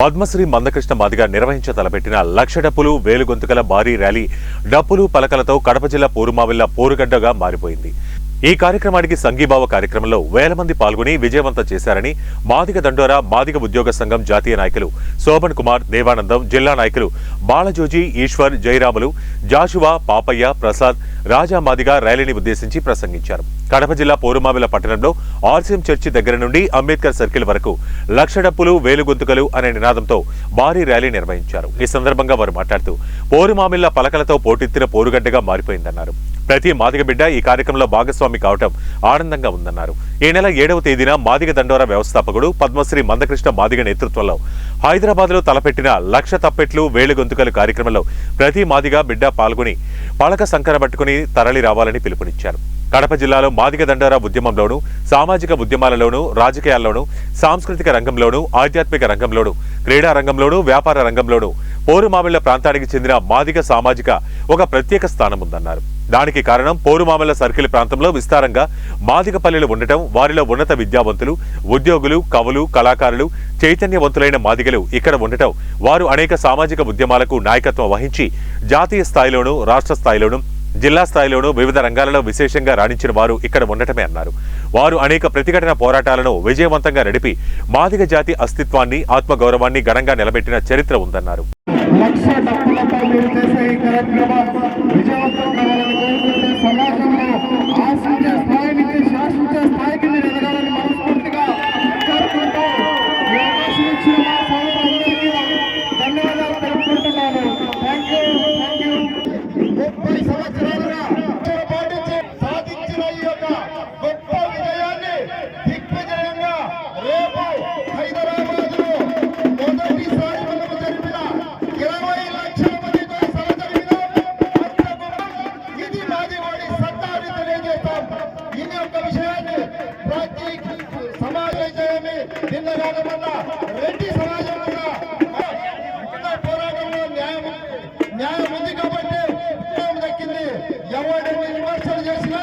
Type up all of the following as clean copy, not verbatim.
పద్మశ్రీ మందకృష్ణ మాదిగ నిర్వహించతలపెట్టిన లక్ష డప్పులు వేలుగొంతుకల భారీ ర్యాలీ డప్పులు పలకలతో కడప జిల్లా పోరుమావిళ్ల పోరుగడ్డగా మారిపోయింది. ఈ కార్యక్రమానికి సంఘీభావ కార్యక్రమంలో వేల మంది పాల్గొని విజయవంతం చేశారని మాదిగ దండోరా మాదిగ ఉద్యోగ సంఘం జాతీయ నాయకులు శోభన్ కుమార్, దేవానందం, జిల్లా నాయకులు బాలజోజీ, ఈశ్వర్, జయరాములు, జాషువా, పాపయ్య, ప్రసాద్, రాజా మాదిగ ర్యాలీని ఉద్దేశించి ప్రసంగించారు. కడప జిల్లా పోరుమావిల పట్టణంలో ఆర్సీఎం చర్చి దగ్గర నుండి అంబేద్కర్ సర్కిల్ వరకు లక్ష డప్పులు వేలుగొంతుకలు అనే నినాదంతో భారీ ర్యాలీ నిర్వహించారు. ఈ సందర్భంగా వారు మాట్లాడుతూ పోరుమామిళ్ల పలకలతో పోటెత్తిన పోరుగడ్డగా మారిపోయిందన్నారు. ప్రతి మాదిగ బిడ్డ ఈ కార్యక్రమంలో భాగస్వామి కావటం ఆనందంగా ఉందన్నారు. ఈ నెల 7వ తేదీన మాదిగ దండోరా వ్యవస్థాపకుడు పద్మశ్రీ మందకృష్ణ మాదిగ నేతృత్వంలో హైదరాబాద్లో తలపెట్టిన లక్ష తప్పెట్లు వేలుగొంతుకలు కార్యక్రమంలో ప్రతి మాదిగ బిడ్డ పాల్గొని పలక సంకర పట్టుకుని తరలి రావాలని పిలుపునిచ్చారు. కడప జిల్లాలో మాదిగ దండోరా ఉద్యమంలోనూ, సామాజిక ఉద్యమాలలోనూ, రాజకీయాల్లోనూ, సాంస్కృతిక రంగంలోనూ, ఆధ్యాత్మిక రంగంలోనూ, క్రీడా రంగంలోనూ, వ్యాపార రంగంలోనూ పోరుమామిళ్ల ప్రాంతానికి చెందిన మాదిగ సామాజిక ఒక ప్రత్యేక స్థానం ఉందన్నారు. దానికి కారణం పోరుమామిళ్ల సర్కిల్ ప్రాంతంలో విస్తారంగా మాదిగ పల్లెలు ఉండటం, వారిలో ఉన్నత విద్యావంతులు, ఉద్యోగులు, కవులు, కళాకారులు, చైతన్యవంతులైన మాదిగలు ఇక్కడ ఉండటం, వారు అనేక సామాజిక ఉద్యమాలకు నాయకత్వం వహించి జాతీయ స్థాయిలోనూ, రాష్ట్ర స్థాయిలోనూ, జిల్లా స్థాయిలోనూ వివిధ రంగాలలో విశేషంగా రాణించిన వారు ఇక్కడ ఉండటమే అన్నారు. వారు అనేక ప్రతిఘటన పోరాటాలను విజయవంతంగా నడిపి మాదిగ జాతి అస్తిత్వాన్ని, ఆత్మగౌరవాన్ని ఘనంగా నిలబెట్టిన చరిత్ర ఉందన్నారు. రెడ్డి సమాజం కూడా పోరాటంలో న్యాయం ఉంది కాబట్టి ఉద్యోగం దక్కింది. ఎవరిని విమర్శలు చేసినా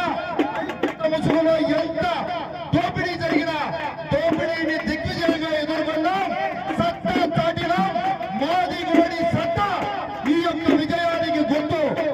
ముసుగులో ఎంత దోపిడీ జరిగినా దోపిడీని దిగ్విజయంగా ఎదుర్కొన్న